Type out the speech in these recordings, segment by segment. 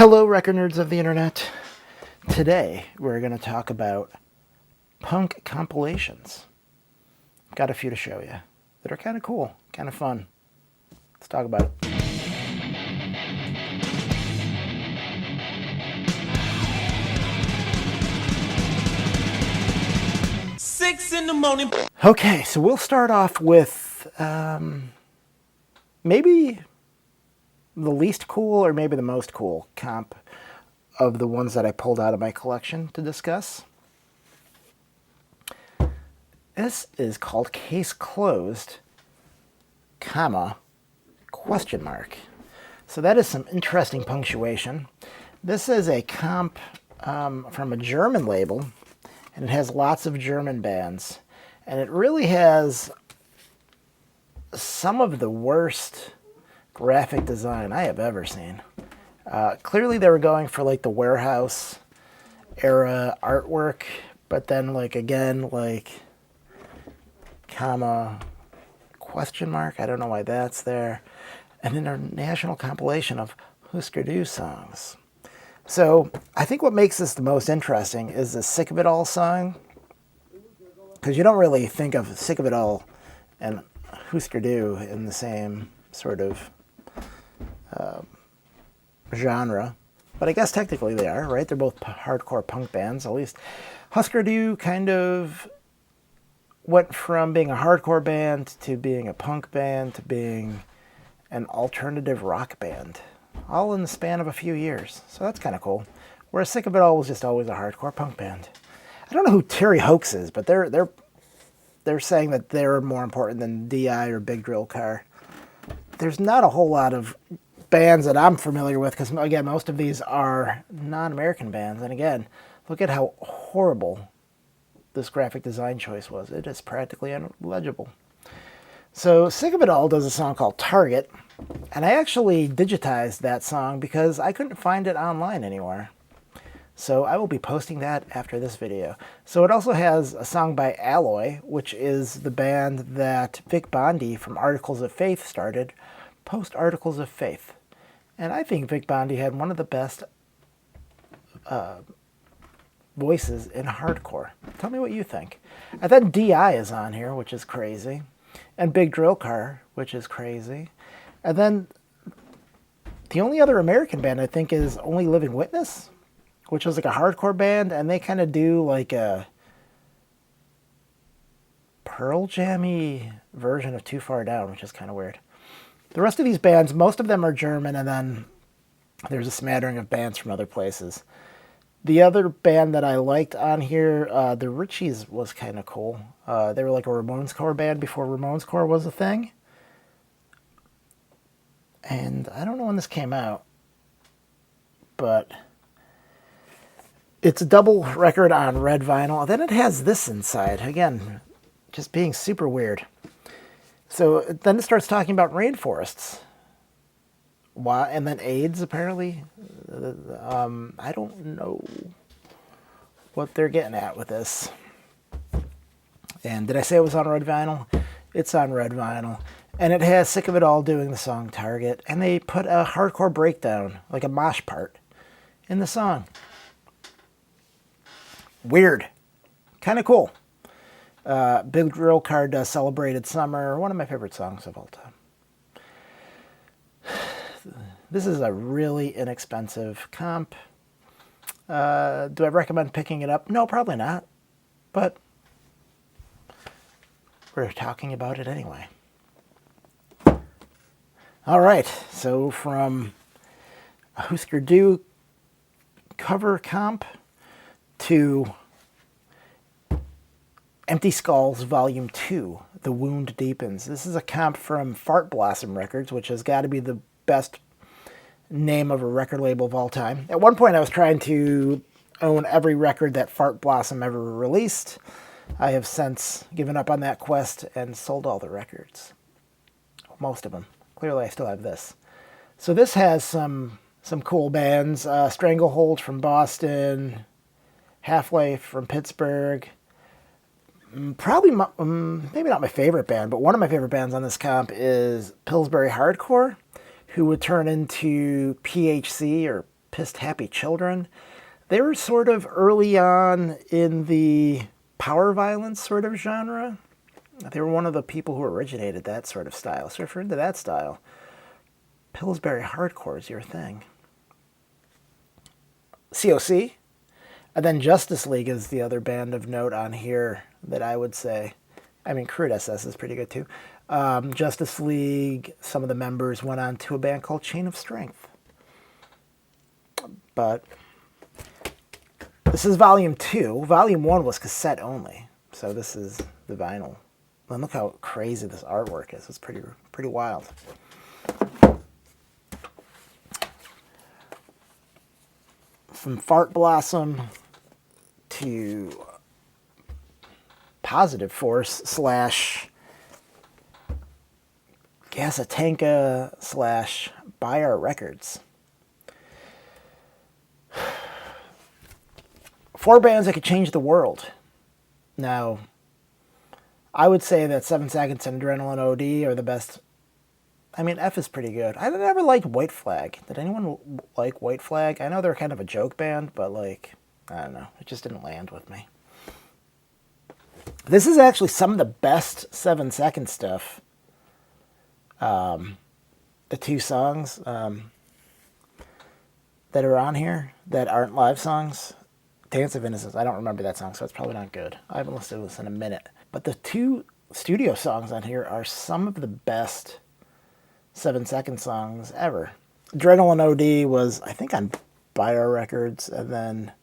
Hello, record nerds of the internet. Today, we're going to talk about punk compilations. Got a few to show you that are kind of cool, kind of fun. Let's talk about it. Six in the morning. Okay, so we'll start off with maybe the least cool or maybe the most cool comp of the ones that I pulled out of my collection to discuss. This is called Case Closed, comma, question mark. So that is some interesting punctuation. This is a comp from a German label, and it has lots of German bands. And it really has some of the worst graphic design I have ever seen. Clearly they were going for like the warehouse era artwork, but then comma, question mark, I don't know why that's there. An international compilation of Husker Du songs. So I think what makes this the most interesting is the Sick of It All song, because you don't really think of Sick of It All and Husker Du in the same sort of genre, but I guess technically they are, right? They're both hardcore punk bands, at least. Husker Du kind of went from being a hardcore band to being a punk band to being an alternative rock band, all in the span of a few years. So that's kind of cool. Whereas Sick of It All was just always a hardcore punk band. I don't know who Terry Hoax is, but they're saying that they're more important than DI or Big Drill Car. There's not a whole lot of bands that I'm familiar with, because again, most of these are non-American bands. And again, look at how horrible this graphic design choice was. It is practically illegible. So Sick of It All does a song called Target, and I actually digitized that song because I couldn't find it online anywhere. So I will be posting that after this video. So it also has a song by Alloy, which is the band that Vic Bondi from Articles of Faith started, post Articles of Faith. And I think Vic Bondi had one of the best voices in hardcore. Tell me what you think. And then DI is on here, which is crazy. And Big Drill Car, which is crazy. And then the only other American band I think is Only Living Witness, which was like a hardcore band, and they kind of do like a Pearl Jam-y version of Too Far Down, which is kind of weird. The rest of these bands, most of them are German, and then there's a smattering of bands from other places. The other band that I liked on here, the Richies, was kind of cool. They were like a Ramones core band before Ramones core was a thing. And I don't know when this came out, but it's a double record on red vinyl. Then it has this inside. Again, just being super weird. So then it starts talking about rainforests. Why? And then AIDS, apparently. I don't know what they're getting at with this. And did I say it was on red vinyl? It's on red vinyl. And it has Sick of It All doing the song Target. And they put a hardcore breakdown, like a mosh part, in the song. Weird. Kind of cool. Big Drill Car does Celebrated Summer, one of my favorite songs of all time. This is a really inexpensive comp. Do I recommend picking it up? No, probably not. But we're talking about it anyway. All right, so from a Husker Du cover comp to Empty Skulls Volume 2, The Wound Deepens. This is a comp from Fart Blossom Records, which has got to be the best name of a record label of all time. At one point I was trying to own every record that Fart Blossom ever released. I have since given up on that quest and sold all the records. Most of them. Clearly I still have this. So this has some cool bands. Stranglehold from Boston, Half-Life from Pittsburgh, Probably, maybe not my favorite band, but one of my favorite bands on this comp is Pillsbury Hardcore, who would turn into PHC or Pissed Happy Children. They were sort of early on in the power violence sort of genre. They were one of the people who originated that sort of style. So if you're into that style, Pillsbury Hardcore is your thing. COC. And then Justice League is the other band of note on here that I would say. I mean, Crude SS is pretty good too. Justice League, some of the members went on to a band called Chain of Strength. But this is volume 2. Volume 1 was cassette only. So this is the vinyl. And look how crazy this artwork is. It's pretty wild. From Fart Blossom to Positive Force / Gasatanka / Buy Our Records. 4 bands that could change the world. Now, I would say that 7 Seconds and Adrenaline OD are the best. I mean, F is pretty good. I never liked White Flag. Did anyone like White Flag? I know they're kind of a joke band, but like, I don't know. It just didn't land with me. This is actually some of the best 7 Second stuff. The 2 songs that are on here that aren't live songs. Dance of Innocence. I don't remember that song, so it's probably not good. I haven't listened to this in a minute. But the 2 studio songs on here are some of the best 7 Second songs ever. Adrenaline OD was, I think, on Buy Our Records, and then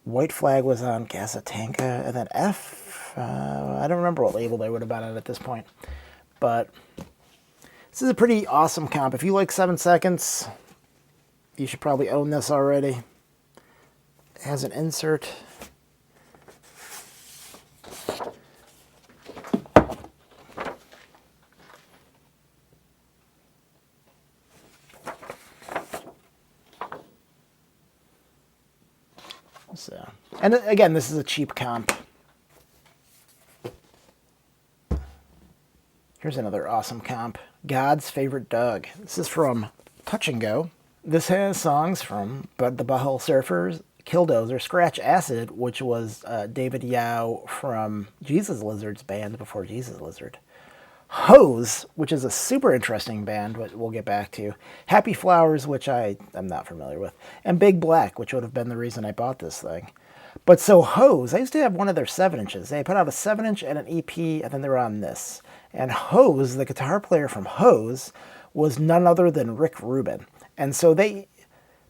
White Flag was on Gasatanka, and then F, I don't remember what label they would have been on at this point. But this is a pretty awesome comp. If you like 7 Seconds, you should probably own this already. It has an insert. So, and again, this is a cheap comp. Here's another awesome comp. God's Favorite Dog. This is from Touch and Go. This has songs from the Butthole Surfers, Killdozer, Scratch Acid, which was David Yao from Jesus Lizard's band before Jesus Lizard. Hose, which is a super interesting band, which we'll get back to. Happy Flowers, which I am not familiar with. And Big Black, which would have been the reason I bought this thing. But so Hose, I used to have one of their 7-inches. They put out a 7-inch and an EP, and then they were on this. And Hose, the guitar player from Hose, was none other than Rick Rubin. And so they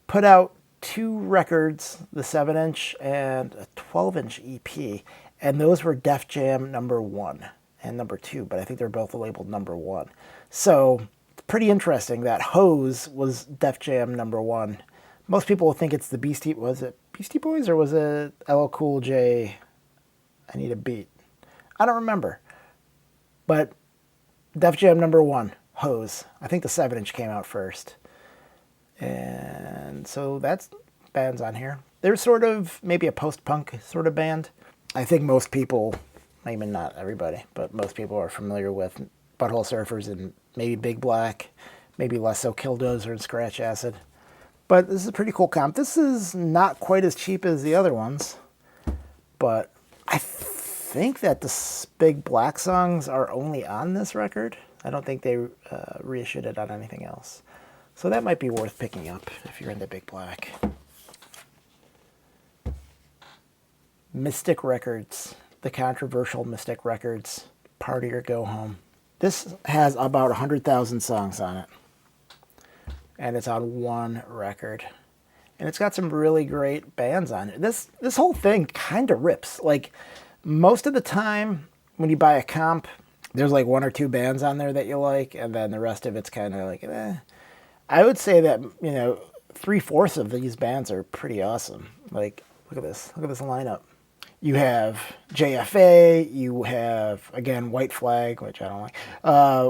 put out 2 records, the 7-inch and a 12-inch EP, and those were Def Jam #1 and #2, but I think they're both labeled #1. So it's pretty interesting that Hose was Def Jam #1. Most people will think it's the Beastie Boys, or was it LL Cool J, I Need a Beat? I don't remember. But Def Jam #1, Hose. I think the 7-inch came out first. And so that's bands on here. They're sort of maybe a post-punk sort of band. I think most people, maybe not everybody, but most people are familiar with Butthole Surfers and maybe Big Black, maybe less so Killdozer and Scratch Acid. But this is a pretty cool comp. This is not quite as cheap as the other ones, but I think that the Big Black songs are only on this record. I don't think they reissued it on anything else. So that might be worth picking up if you're into Big Black. Mystic Records, the controversial Mystic Records, Party or Go Home. This has about 100,000 songs on it. And it's on 1 record. And it's got some really great bands on it. This whole thing kind of rips. Like, most of the time when you buy a comp, there's like 1 or 2 bands on there that you like, and then the rest of it's kind of like, eh. I would say that, 3/4 of these bands are pretty awesome. Like, look at this lineup. You have JFA, you have, again, White Flag, which I don't like,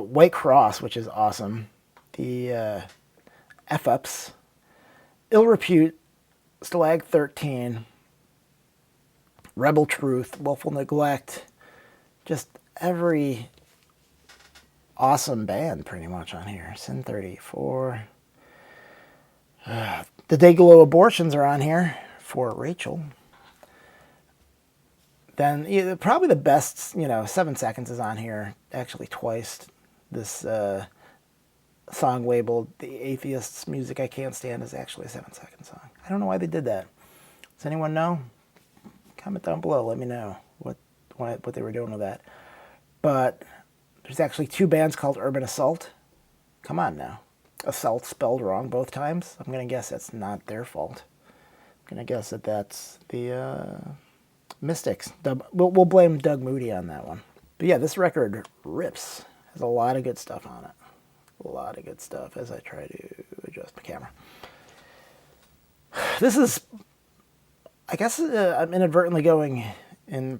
White Cross, which is awesome, the F-Ups, Ill Repute, Stalag 13, Rebel Truth, Willful Neglect, just every awesome band pretty much on here. Sin 34. The Dayglow Abortions are on here for Rachel. Then probably the best, 7 Seconds is on here actually twice. This song labeled The Atheist's Music I Can't Stand is actually a 7 Second song. I don't know why they did that. Does anyone know? Comment down below. Let me know what they were doing with that. But there's actually 2 bands called Urban Assault. Come on now. Assault spelled wrong both times. I'm going to guess that's not their fault. I'm going to guess that that's the Mystics. We'll blame Doug Moody on that one. But yeah, this record rips. Has a lot of good stuff on it. A lot of good stuff as I try to adjust my camera. This is, I guess I'm inadvertently going in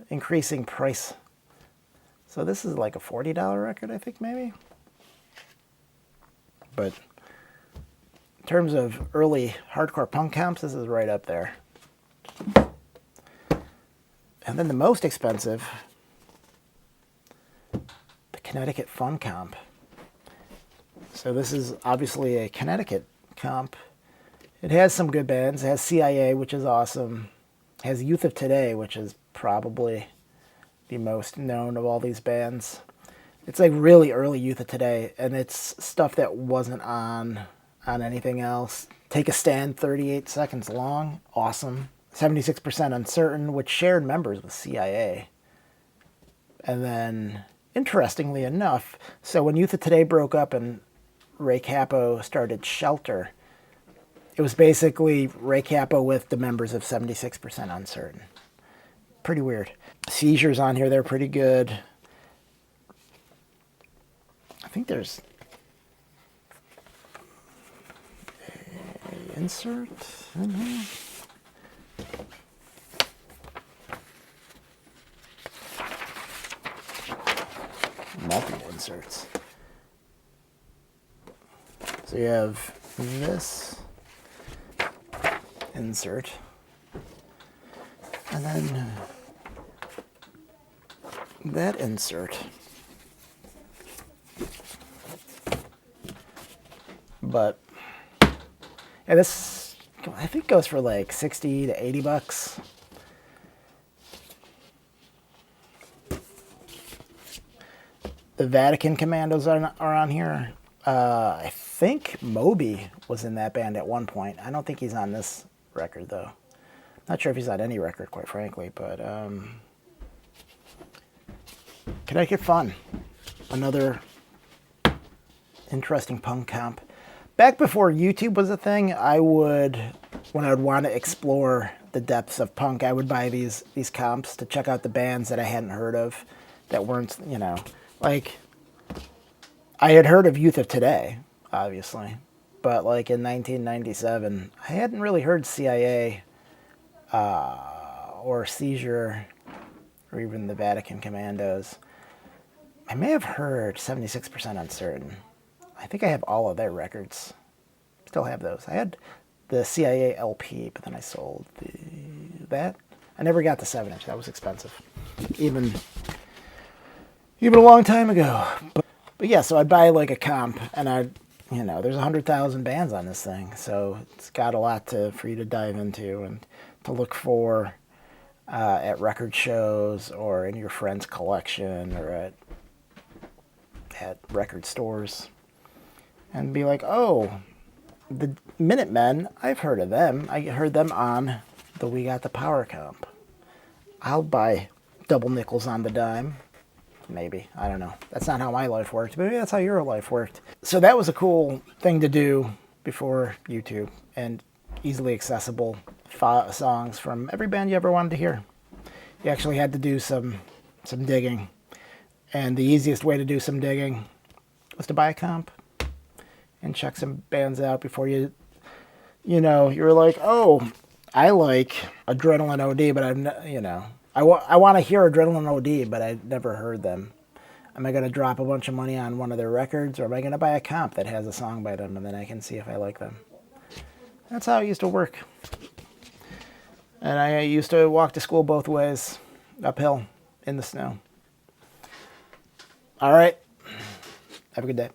increasing price. So this is like a $40 record, I think, maybe. But in terms of early hardcore punk comps, this is right up there. And then the most expensive, the Connecticut Fun comp. So this is obviously a Connecticut comp. It has some good bands. It has CIA, which is awesome. It has Youth of Today, which is probably the most known of all these bands. It's like really early Youth of Today, and it's stuff that wasn't on anything else. Take a Stand, 38 seconds long, awesome. 76% Uncertain, which shared members with CIA. And then, interestingly enough, so when Youth of Today broke up and Ray Cappo started Shelter, it was basically Ray Cappo with the members of 76% Uncertain. Pretty weird. Seizures on here, they're pretty good. I think there's an insert in here. Multi-inserts. So you have this insert, and then that insert. But yeah, this I think goes for like 60 to 80 bucks. The Vatican Commandos are on here. I think Moby was in that band at one point. I don't think he's on this record, though. Not sure if he's on any record, quite frankly, but Connecticut Fun. Another interesting punk comp. Back before YouTube was a thing, when I would want to explore the depths of punk, I would buy these comps to check out the bands that I hadn't heard of, that weren't, like, I had heard of Youth of Today, obviously, but like in 1997, I hadn't really heard CIA or Seizure or even the Vatican Commandos. I may have heard 76% Uncertain. I think I have all of their records. Still have those. I had the CIA LP, but then I sold that. I never got the 7-inch. That was expensive. Even a long time ago. But yeah, so I'd buy like a comp, and there's 100,000 bands on this thing, so it's got a lot for you to dive into and to look for at record shows or in your friend's collection or at record stores. And be like, oh, the Minutemen, I've heard of them. I heard them on the We Got the Power comp. I'll buy double nickels on the dime. Maybe. I don't know. That's not how my life worked. But maybe that's how your life worked. So that was a cool thing to do before YouTube. And easily accessible songs from every band you ever wanted to hear. You actually had to do some digging. And the easiest way to do some digging was to buy a comp and check some bands out before you're like, oh, I like Adrenaline OD, but I want to hear Adrenaline OD, but I've never heard them. Am I going to drop a bunch of money on one of their records, or am I going to buy a comp that has a song by them, and then I can see if I like them? That's how it used to work. And I used to walk to school both ways, uphill, in the snow. All right. Have a good day.